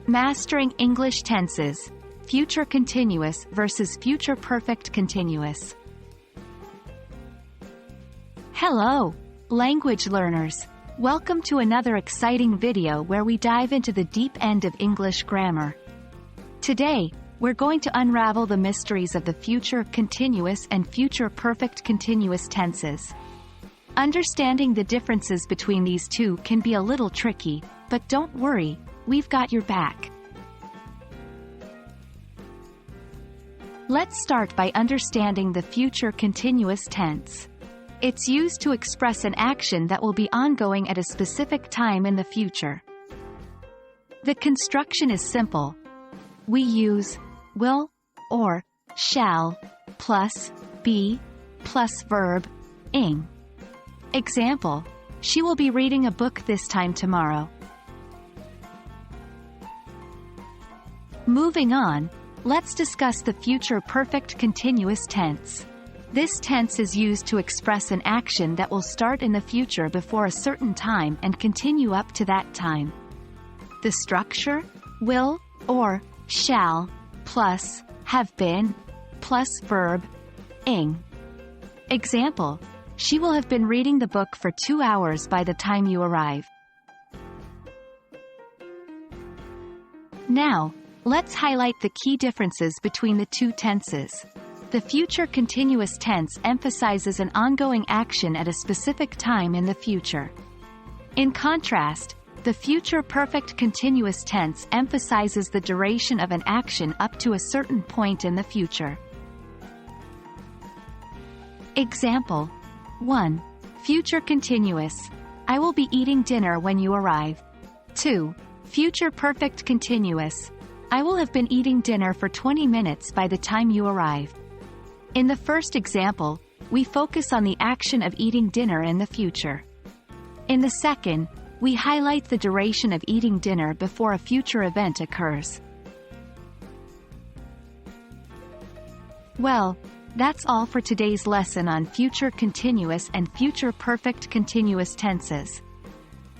Mastering English tenses, future continuous versus future perfect continuous. Hello, language learners. Welcome to another exciting video where we dive into the deep end of English grammar. Today, we're going to unravel the mysteries of the future continuous and future perfect continuous tenses. Understanding the differences between these two can be a little tricky, but don't worry, we've got your back. Let's start by understanding the future continuous tense. It's used to express an action that will be ongoing at a specific time in the future. The construction is simple. We use will or shall plus be plus verb ing. Example: she will be reading a book this time tomorrow. Moving on, let's discuss the future perfect continuous tense. This tense is used to express an action that will start in the future before a certain time and continue up to that time. The structure: will or shall plus have been plus verb ing. Example: she will have been reading the book for 2 hours by the time you arrive. Now, let's highlight the key differences between the two tenses. The future continuous tense emphasizes an ongoing action at a specific time in the future. In contrast, the future perfect continuous tense emphasizes the duration of an action up to a certain point in the future. Example: 1. Future continuous: I will be eating dinner when you arrive. 2. Future perfect continuous: I will have been eating dinner for 20 minutes by the time you arrive. In the first example, we focus on the action of eating dinner in the future. In the second, we highlight the duration of eating dinner before a future event occurs. Well, that's all for today's lesson on future continuous and future perfect continuous tenses.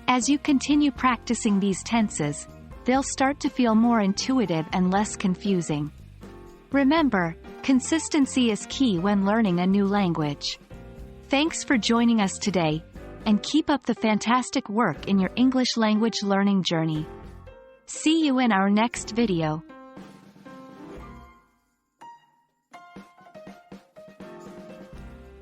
As you continue practicing these tenses, they'll start to feel more intuitive and less confusing. Remember, consistency is key when learning a new language. Thanks for joining us today, and keep up the fantastic work in your English language learning journey. See you in our next video.